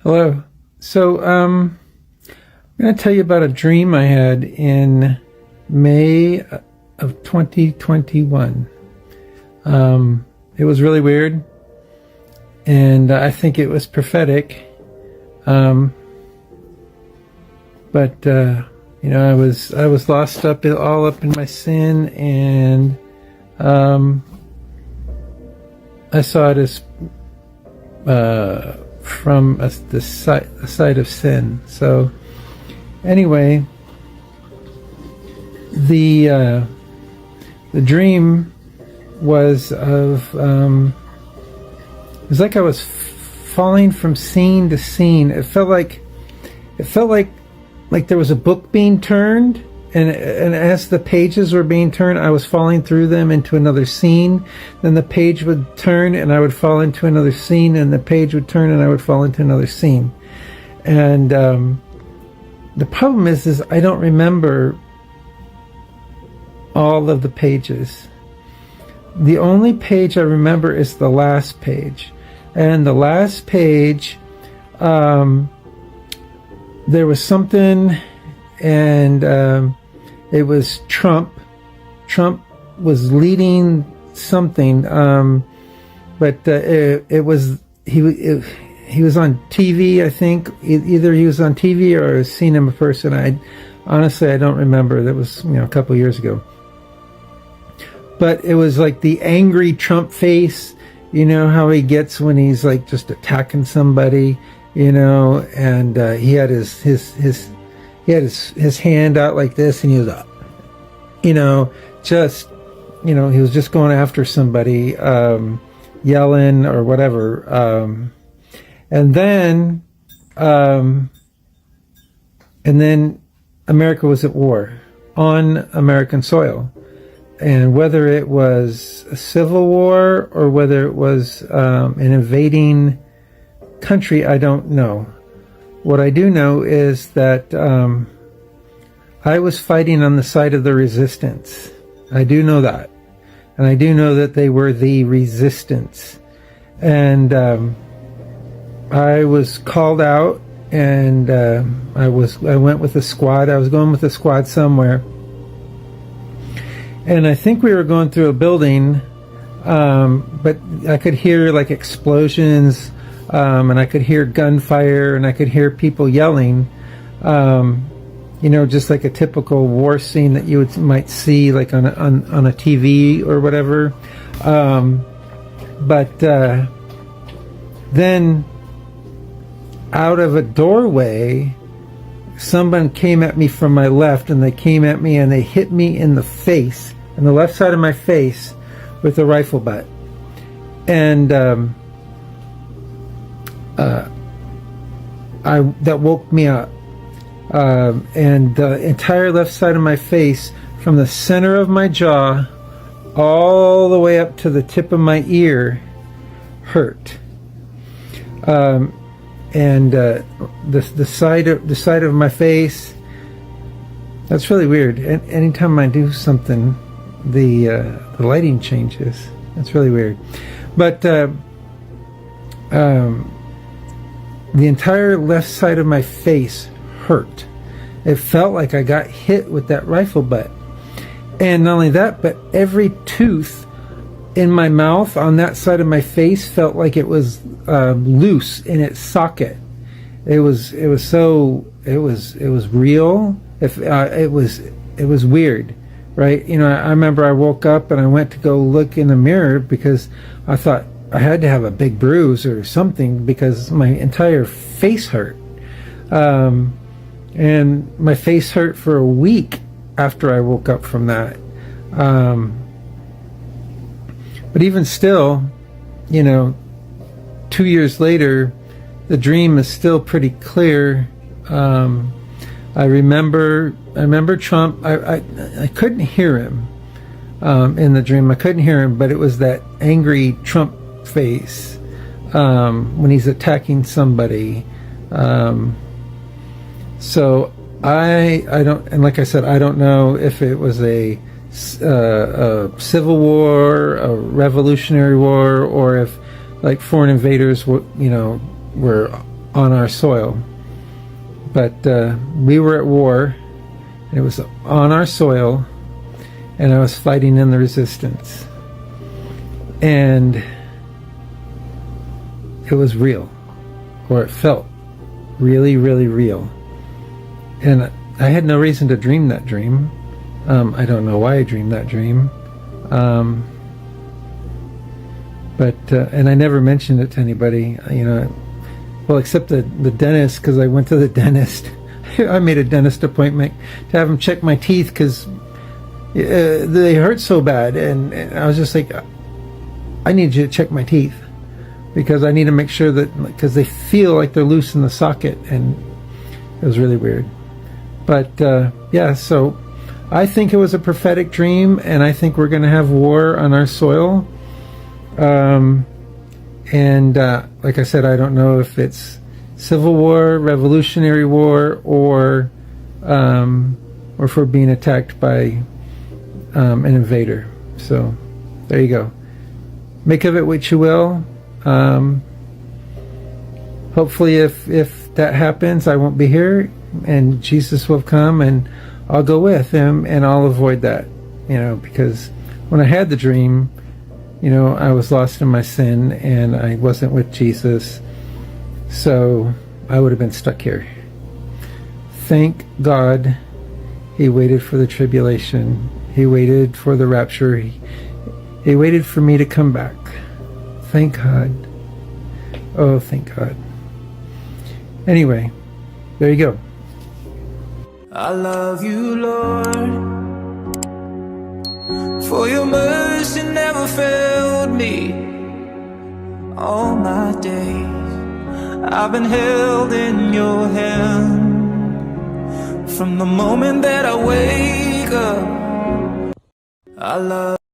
Hello. I'm going to tell you about a dream I had in May of 2021. It was really weird, and I think it was prophetic. I was lost all up in my sin, and I saw it as from the side of sin. So anyway, the dream was of it was like I was falling from scene to scene. It felt like there was a book being turned, and as the pages were being turned, I was falling through them into another scene. Then the page would turn, and I would fall into another scene, and the page would turn, and I would fall into another scene. And the problem is I don't remember all of the pages. The only page I remember is the last page. And the last page, there was something, and it was Trump. Trump was leading something, but it was he was on TV. I think either he was on TV or I've seen him in person. I don't remember. That was a couple years ago. But it was like the angry Trump face. You know how he gets when he's like just attacking somebody. And he had his hand out like this, and he was, he was just going after somebody, yelling or whatever. And then America was at war on American soil. And whether it was a civil war or whether it was an invading country, I don't know. What I do know is that I was fighting on the side of the resistance. I do know that. And I do know that they were the resistance. And I was called out, and I went with a squad. I was going with a squad somewhere. And I think we were going through a building, but I could hear like explosions, and I could hear gunfire, and I could hear people yelling, just like a typical war scene that you might see like on a TV or whatever. But then out of a doorway, someone came at me from my left, and they came at me and they hit me in the face, on the left side of my face, with a rifle butt. And that woke me up. And the entire left side of my face, from the center of my jaw all the way up to the tip of my ear, hurt. And the side of my face, that's really weird. And anytime I do something, the lighting changes. That's really weird. But the entire left side of my face hurt. It felt like I got hit with that rifle butt. And not only that, but every tooth in my mouth on that side of my face felt like it was loose in its socket. It was real. It was weird, right? I remember I woke up and I went to go look in the mirror because I thought I had to have a big bruise or something because my entire face hurt. And my face hurt for a week after I woke up from that. But even still, 2 years later, the dream is still pretty clear. I remember Trump. I couldn't hear him in the dream. I couldn't hear him, but it was that angry Trump face when he's attacking somebody. So I don't, and like I said, I don't know if it was a civil war, a revolutionary war, or if like foreign invaders were on our soil. But we were at war, and it was on our soil, and I was fighting in the resistance. And it was real, or it felt really, really real. And I had no reason to dream that dream. I don't know why I dreamed that dream. And I never mentioned it to anybody, well, except the dentist, because I went to the dentist. I made a dentist appointment to have him check my teeth because they hurt so bad. And I was just like, I need you to check my teeth because I need to make sure that, because they feel like they're loose in the socket. And it was really weird. But yeah, so I think it was a prophetic dream, and I think we're going to have war on our soil. Like I said, I don't know if it's civil war, revolutionary war, or if we're being attacked by an invader. So there you go. Make of it what you will. Hopefully if that happens, I won't be here, and Jesus will come, and I'll go with him, and I'll avoid that, because when I had the dream, I was lost in my sin, and I wasn't with Jesus, so I would have been stuck here. Thank God he waited for the tribulation. He waited for the rapture. He waited for me to come back. Thank God. Oh, thank God. Anyway, there you go. I love you, Lord, for your mercy never failed me. All my days I've been held in your hand. From the moment that I wake up, I love